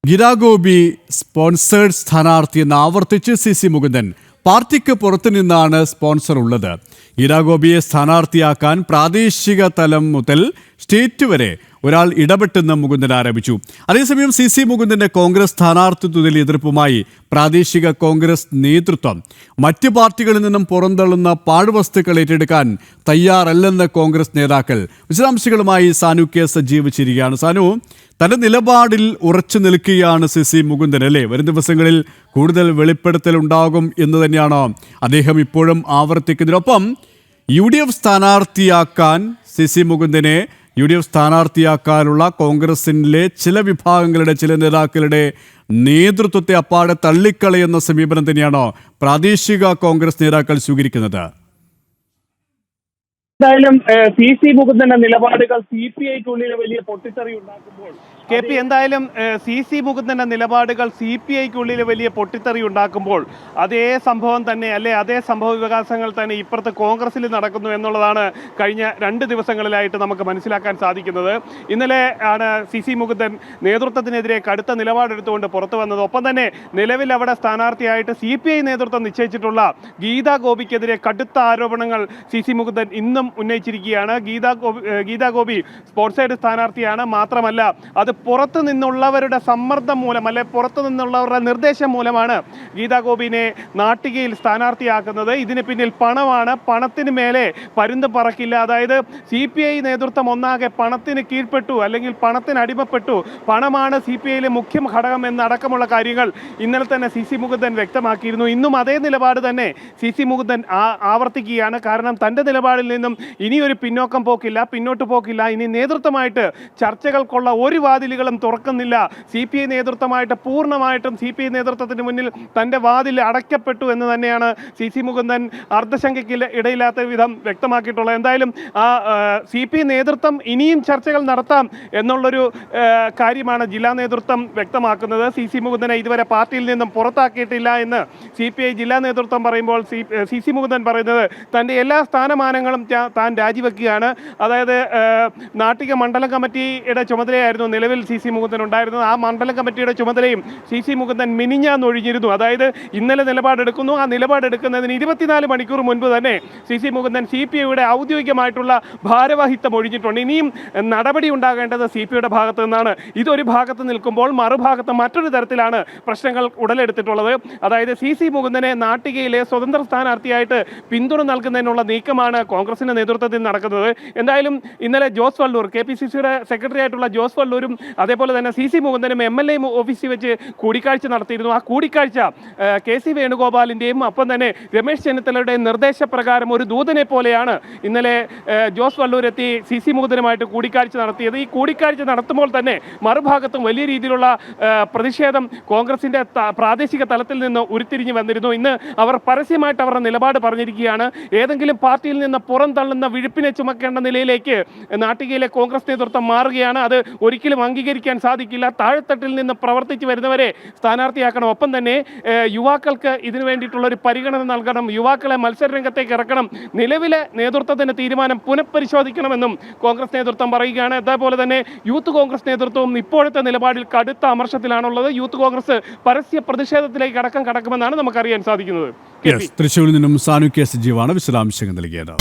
ഗിരാഗോപി sponsored സ്ഥാനാർത്ഥിയെന്ന് ആവർത്തിച്ച് C Mukundan. പാർട്ടിക്ക് പുറത്തുനിന്നാണ് sponsor ഉള്ളത്. ഗിരാഗോപിയെ സ്ഥാനാർത്ഥിയാക്കാൻ പ്രാദേശിക തലം മുതൽ സ്റ്റേറ്റ് വരെ ഒരാൾ ഇടപെട്ടെന്ന് മുകുന്ദൻ ആരോപിച്ചു. അതേസമയം സി മുകുന്ദന്റെ കോൺഗ്രസ് സ്ഥാനാർത്ഥിത്വത്തിൽ എതിർപ്പുമായി പ്രാദേശിക കോൺഗ്രസ് നേതൃത്വം മറ്റ് പാർട്ടികളിൽ നിന്നും പുറന്തള്ളുന്ന പാഴ്വസ്തുക്കൾ ഏറ്റെടുക്കാൻ തയ്യാറല്ലെന്ന് കോൺഗ്രസ് നേതാക്കൾ. വിശദാംശങ്ങളുമായി സാനു കെ സജീവ് ചേരുകയാണ്. സാനു, തന്റെ നിലപാടിൽ ഉറച്ചു നിൽക്കുകയാണ് സി മുകുന്ദൻ അല്ലേ? വരും ദിവസങ്ങളിൽ കൂടുതൽ വെളിപ്പെടുത്തൽ ഉണ്ടാകും എന്ന് തന്നെയാണോ അദ്ദേഹം ഇപ്പോഴും ആവർത്തിക്കുന്നതിനൊപ്പം UDF സ്ഥാനാർത്ഥിയാക്കാൻ സി മുകുന്ദനെ UDF സ്ഥാനാർത്ഥിയാക്കാനുള്ള കോൺഗ്രസിലെ ചില വിഭാഗങ്ങളുടെ ചില നേതാക്കളുടെ നേതൃത്വത്തെ അപ്പാടെ തള്ളിക്കളയുന്ന സമീപനം തന്നെയാണോ പ്രാദേശിക കോൺഗ്രസ് നേതാക്കൾ സ്വീകരിക്കുന്നത്? എന്തായാലും സി മുകുന്ദന്റെ നിലപാടുകൾ CPI-ക്കുള്ളിൽ വലിയ പൊട്ടിത്തെറി ഉണ്ടാക്കുമ്പോൾ എന്തായാലും സി മുകുന്ദന്റെ നിലപാടുകൾ CPI-ക്കുള്ളിൽ വലിയ പൊട്ടിത്തെറി ഉണ്ടാക്കുമ്പോൾ അതേ സംഭവം തന്നെ അതേ സംഭവ വികാസങ്ങൾ തന്നെ ഇപ്പുറത്ത് കോൺഗ്രസിൽ നടക്കുന്നു എന്നുള്ളതാണ് കഴിഞ്ഞ 2 ദിവസങ്ങളിലായിട്ട് നമുക്ക് മനസ്സിലാക്കാൻ സാധിക്കുന്നത്. ഇന്നലെ ആണ് സി മുകുന്ദൻ നേതൃത്വത്തിനെതിരെ കടുത്ത നിലപാടെടുത്തുകൊണ്ട് പുറത്തു വന്നത്. ഒപ്പം തന്നെ നിലവിൽ അവിടെ സ്ഥാനാർത്ഥിയായിട്ട് CPI നേതൃത്വം നിശ്ചയിച്ചിട്ടുള്ള ഗീതാ ഗോപിക്കെതിരെ കടുത്ത ആരോപണങ്ങൾ സി മുകുന്ദൻ ഇന്നും ഉന്നയിച്ചിരിക്കുകയാണ്. ഗീതാ ഗോപി സ്പോൺസേഡ് സ്ഥാനാർത്ഥിയാണ്. മാത്രമല്ല അത് പുറത്തു നിന്നുള്ളവരുടെ സമ്മർദ്ദം മൂലം പുറത്തു നിന്നുള്ളവരുടെ നിർദ്ദേശം മൂലമാണ് ഗീതാ ഗോപിനെ നാട്ടികയിൽ സ്ഥാനാർത്ഥിയാക്കുന്നത്. ഇതിന് പിന്നിൽ പണമാണ്. പണത്തിന് മേലെ പരുന്ത് പറക്കില്ല. അതായത് CPI നേതൃത്വം ഒന്നാകെ പണത്തിന് കീഴ്പ്പെട്ടു, അല്ലെങ്കിൽ പണത്തിന് അടിമപ്പെട്ടു. പണമാണ് CPI-യിലെ മുഖ്യ ഘടകം എന്നടക്കമുള്ള കാര്യങ്ങൾ ഇന്നലെ തന്നെ സി മുകുന്ദൻ വ്യക്തമാക്കിയിരുന്നു. ഇന്നും അതേ നിലപാട് തന്നെ സി മുകുന്ദൻ ആവർത്തിക്കുകയാണ്. കാരണം തൻ്റെ നിലപാടിൽ നിന്നും ഇനിയൊരു പിന്നോട്ട് പോക്കില്ല. ഇനി നേതൃത്വമായിട്ട് ചർച്ചകൾക്കുള്ള ഒരു വാതിലുകളും തുറക്കുന്നില്ല. CPI നേതൃത്വമായിട്ട് പൂർണ്ണമായിട്ടും CPI നേതൃത്വത്തിന് മുന്നിൽ തൻ്റെ വാതിൽ അടയ്ക്കപ്പെട്ടു എന്ന് തന്നെയാണ് സി മുകുന്ദൻ അർദ്ധശങ്കയ്ക്ക് ഇടയില്ലാത്ത വിധം വ്യക്തമാക്കിയിട്ടുള്ളത്. എന്തായാലും CPI നേതൃത്വം ഇനിയും ചർച്ചകൾ നടത്താം എന്നുള്ളൊരു കാര്യമാണ് ജില്ലാ നേതൃത്വം വ്യക്തമാക്കുന്നത്. സി മുകുന്ദനെ ഇതുവരെ പാർട്ടിയിൽ നിന്നും പുറത്താക്കിയിട്ടില്ല എന്ന് CPI ജില്ലാ നേതൃത്വം പറയുമ്പോൾ സി മുകുന്ദൻ പറയുന്നത് തൻ്റെ എല്ലാ സ്ഥാനമാനങ്ങളും താൻ രാജിവെക്കുകയാണ്. അതായത് നാട്ടിക മണ്ഡലം കമ്മിറ്റിയുടെ ചുമതലയായിരുന്നു നിലവിൽ സി മുകുന്ദൻ ഉണ്ടായിരുന്നത്. ആ മണ്ഡലം കമ്മിറ്റിയുടെ ചുമതലയും സി മുകുന്ദൻ മിനിഞ്ഞാന്നൊഴിഞ്ഞിരുന്നു. അതായത് ഇന്നലെ നിലപാടെടുക്കുന്നു. ആ നിലപാടെടുക്കുന്നതിന് 24 മണിക്കൂർ മുൻപ് തന്നെ സി മുകുന്ദൻ CPI-യുടെ ഔദ്യോഗികമായിട്ടുള്ള ഭാരവാഹിത്വം ഒഴിഞ്ഞിട്ടുണ്ട്. ഇനിയും നടപടി ഉണ്ടാകേണ്ടത് CPI-യുടെ ഭാഗത്തു നിന്നാണ്. ഇതൊരു ഭാഗത്ത് നിൽക്കുമ്പോൾ മറുഭാഗത്ത് മറ്റൊരു തരത്തിലാണ് പ്രശ്നങ്ങൾ ഉടലെടുത്തിട്ടുള്ളത്. അതായത് സി മുകുന്ദനെ നാട്ടികയിലെ സ്വതന്ത്ര സ്ഥാനാർത്ഥിയായിട്ട് പിന്തുണ നൽകുന്നതിനുള്ള നീക്കമാണ് കോൺഗ്രസിന്റെ നേതൃത്വത്തിൽ നടക്കുന്നത്. എന്തായാലും ഇന്നലെ ജോസ് വള്ളൂർ, KPCC-യുടെ സെക്രട്ടറി ആയിട്ടുള്ള ജോസ് വള്ളൂരും അതേപോലെ തന്നെ സി മുകുന്ദനും MLA ഓഫീസിൽ വെച്ച് കൂടിക്കാഴ്ച നടത്തിയിരുന്നു. ആ കൂടിക്കാഴ്ച KC വേണുഗോപാലിൻ്റെയും ഒപ്പം തന്നെ രമേശ് ചെന്നിത്തലയുടെയും നിർദ്ദേശപ്രകാരം ഒരു ദൂതനെ പോലെയാണ് ഇന്നലെ ജോസ് വള്ളൂർ എത്തി സി മുകുന്ദനുമായിട്ട് കൂടിക്കാഴ്ച നടത്തിയത്. ഈ കൂടിക്കാഴ്ച നടത്തുമ്പോൾ തന്നെ മറുഭാഗത്തും വലിയ രീതിയിലുള്ള പ്രതിഷേധം കോൺഗ്രസിൻ്റെ പ്രാദേശിക തലത്തിൽ നിന്ന് ഉരുത്തിരിഞ്ഞു വന്നിരുന്നു. ഇന്ന് അവർ പരസ്യമായിട്ട് അവരുടെ നിലപാട് പറഞ്ഞിരിക്കുകയാണ്. ഏതെങ്കിലും പാർട്ടിയിൽ നിന്ന് പുറന്തള്ളുന്ന വിഴുപ്പിനെ ചുമക്കേണ്ട നിലയിലേക്ക് നാട്ടികയിലെ കോൺഗ്രസ് നേതൃത്വം മാറുകയാണ്. അത് ഒരിക്കലും അംഗീകരിക്കാൻ സാധിക്കില്ല. താഴെത്തട്ടിൽ നിന്ന് പ്രവർത്തിച്ചു വരുന്നവരെ സ്ഥാനാർത്ഥിയാക്കണം. ഒപ്പം തന്നെ യുവാക്കൾക്ക് ഇതിനു വേണ്ടിയിട്ടുള്ള ഒരു പരിഗണന നൽകണം. യുവാക്കളെ മത്സരരംഗത്തേക്ക് ഇറക്കണം. നിലവിലെ നേതൃത്വത്തിന്റെ തീരുമാനം പുനഃപരിശോധിക്കണമെന്നും കോൺഗ്രസ് നേതൃത്വം പറയുകയാണ്. അതേപോലെ തന്നെ യൂത്ത് കോൺഗ്രസ് നേതൃത്വവും ഇപ്പോഴത്തെ നിലപാടിൽ കടുത്ത അമർഷത്തിലാണുള്ളത്. യൂത്ത് കോൺഗ്രസ് പരസ്യ പ്രതിഷേധത്തിലേക്ക് കടക്കുമെന്നാണ് നമുക്കറിയാൻ സാധിക്കുന്നത്. തൃശ്ശൂരിൽ നിന്നും സാനു കെ സജീവാണ് വിശദാംശങ്ങൾ നൽകിയത്.